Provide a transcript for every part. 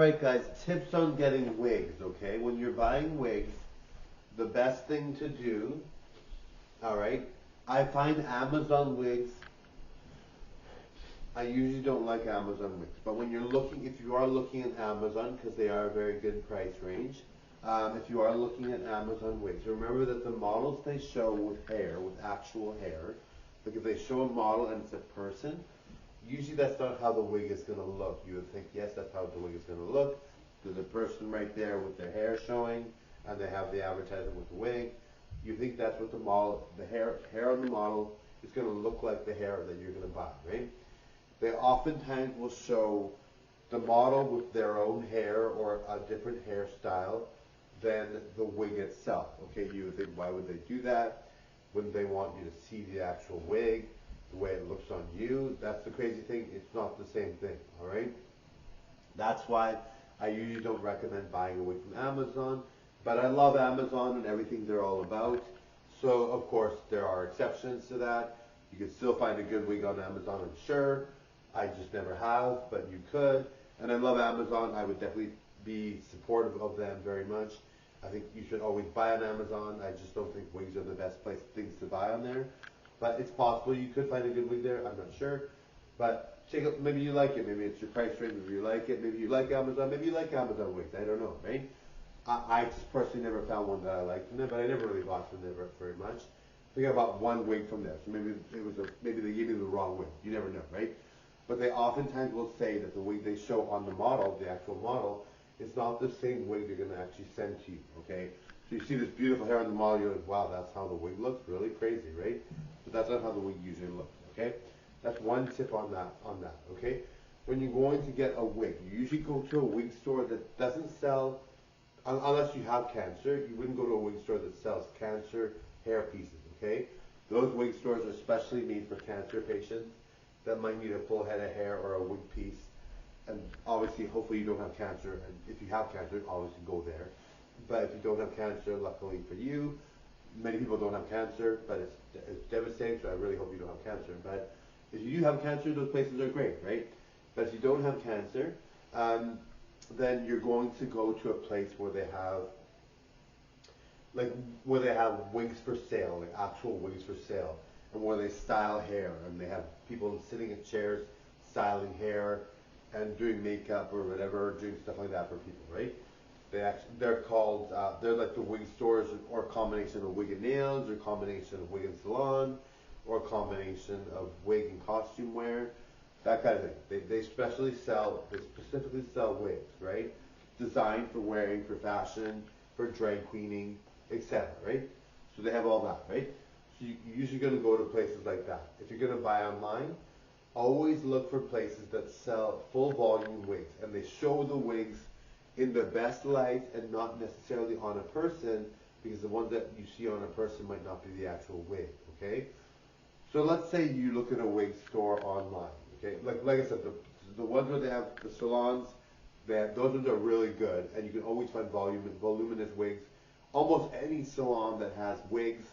Alright guys, tips on getting wigs, okay? When you're buying wigs, the best thing to do, alright, I find Amazon wigs, I usually don't like Amazon wigs, but when you're looking, if you are looking at Amazon, because they are a very good price range, if you are looking at Amazon wigs, remember that the models they show with hair, with actual hair, like if they show a model and it's a person, usually that's not how the wig is going to look. You would think, yes, that's how the wig is going to look. There's a person right there with their hair showing, and they have the advertisement with the wig. You think that's what the model, the hair on the model is going to look like the hair that you're going to buy, right? They oftentimes will show the model with their own hair or a different hairstyle than the wig itself. Okay, you would think, why would they do that? Wouldn't they want you to see the actual wig, the way it looks on you? That's the crazy thing, it's not the same thing, alright? That's why I usually don't recommend buying a wig from Amazon, but I love Amazon and everything they're all about. So of course there are exceptions to that. You can still find a good wig on Amazon, I'm sure. I just never have, but you could. And I love Amazon. I would definitely be supportive of them very much. I think you should always buy on Amazon. I just don't think wigs are the best things to buy on there. But it's possible you could find a good wig there. I'm not sure. But check out, maybe you like it. Maybe it's your price range. Maybe you like it. Maybe you like Amazon. Maybe you like Amazon wigs. I don't know, right? I just personally never found one that I liked from them, but I never really bought from them very much. I think I bought one wig from them, so maybe it was maybe they gave me the wrong wig. You never know, right? But they oftentimes will say that the wig they show on the model, the actual model, is not the same wig they're going to actually send to you, okay? So you see this beautiful hair on the model, you're like, wow, that's how the wig looks? Really crazy, right? But that's not how the wig usually looks, okay? That's one tip on that, okay? When you're going to get a wig, you usually go to a wig store that doesn't sell, unless you have cancer, you wouldn't go to a wig store that sells cancer hair pieces, okay? Those wig stores are specially made for cancer patients that might need a full head of hair or a wig piece. And obviously, hopefully you don't have cancer, and if you have cancer, obviously go there. But if you don't have cancer, luckily for you, many people don't have cancer, but it's devastating, so I really hope you don't have cancer. But if you do have cancer, those places are great, right? But if you don't have cancer, then you're going to go to a place where they have wigs for sale, like actual wigs for sale, and where they style hair, and they have people sitting in chairs styling hair and doing makeup or whatever, doing stuff like that for people, right? They're called, they're like the wig stores, or a combination of wig and nails, or a combination of wig and salon, or a combination of wig and costume wear, that kind of thing. They specifically sell wigs, right? Designed for wearing, for fashion, for drag queening, etc., right? So they have all that, right? So you're usually going to go to places like that. If you're going to buy online, always look for places that sell full volume wigs, and they show the wigs in the best light and not necessarily on a person, because the ones that you see on a person might not be the actual wig, okay? So let's say you look at a wig store online, okay? Like I said, the ones where they have the salons, those ones are really good, and you can always find voluminous wigs. Almost any salon that has wigs,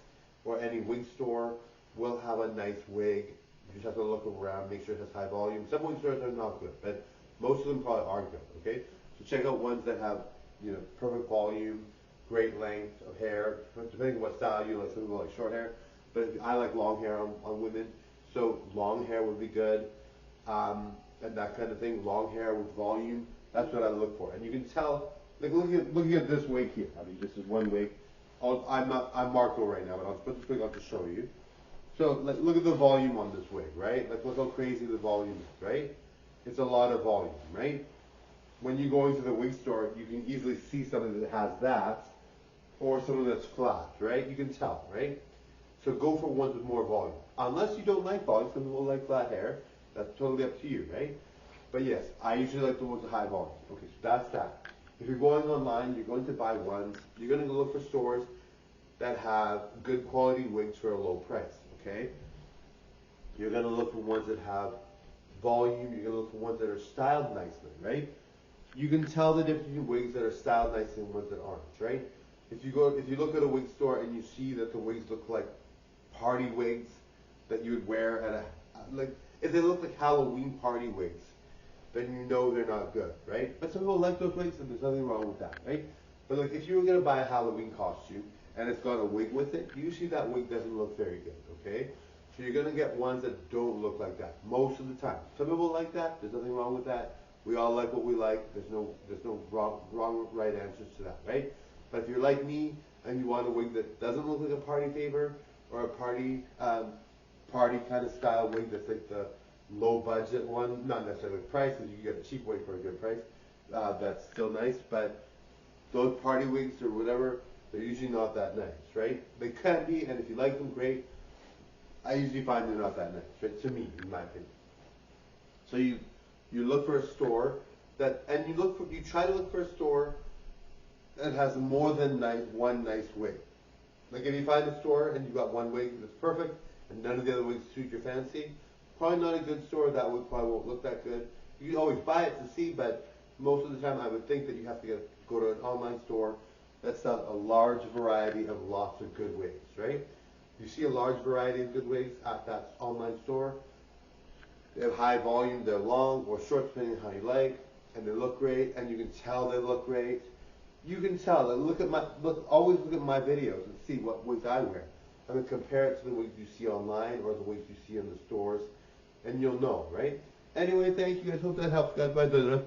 or any wig store, will have a nice wig. You just have to look around, make sure it has high volume. Some wig stores are not good, but most of them probably are good, okay? So check out ones that have, perfect volume, great length of hair, depending on what style you like. Some people like short hair, but I like long hair on women, so long hair would be good, and that kind of thing. Long hair with volume, that's what I look for. And you can tell, like looking at this wig here. I mean, this is one wig. I'm Marco right now, but I'll put this wig on to show you. So look at the volume on this wig, right? Like look how crazy the volume is, right? It's a lot of volume, right? When you go into the wig store, you can easily see something that has that, or something that's flat, right? You can tell, right? So go for ones with more volume. Unless you don't like volume, some people like flat hair. That's totally up to you, right? But yes, I usually like the ones with high volume. Okay, so that's that. If you're going online, you're going to buy ones, you're going to look for stores that have good quality wigs for a low price, okay? You're going to look for ones that have volume, you're going to look for ones that are styled nicely, right? You can tell the difference between wigs that are styled nicely and ones that aren't, right? If you look at a wig store and you see that the wigs look like party wigs that you would wear at if they look like Halloween party wigs, then you know they're not good, right? But some people like those wigs, and there's nothing wrong with that, right? But like if you were gonna buy a Halloween costume and it's got a wig with it, usually that wig doesn't look very good, okay? So you're gonna get ones that don't look like that most of the time. Some people like that. There's nothing wrong with that. We all like what we like. There's no wrong, right answers to that, right? But if you're like me and you want a wig that doesn't look like a party favor or a party kind of style wig that's like the low budget one, not necessarily price, because you can get a cheap wig for a good price. That's still nice, but those party wigs or whatever, they're usually not that nice, right? They can be, and if you like them, great. I usually find they're not that nice, right? To me, in my opinion. So you look for a store and you try to look for a store that has more than one nice wig. Like if you find a store and you've got one wig that's perfect and none of the other wigs suit your fancy, probably not a good store. That wig probably won't look that good. You can always buy it to see, but most of the time I would think that you have to go to an online store that sells a large variety of lots of good wigs, right? You see a large variety of good wigs at that online store. They have high volume, they're long or short depending on how you like, and they look great, and you can tell they look great. You can tell. Always look at my videos and see what wigs I wear, and then compare it to the wigs you see online or the wigs you see in the stores, and you'll know, right? Anyway, thank you. I hope that helps, guys. Bye, bye.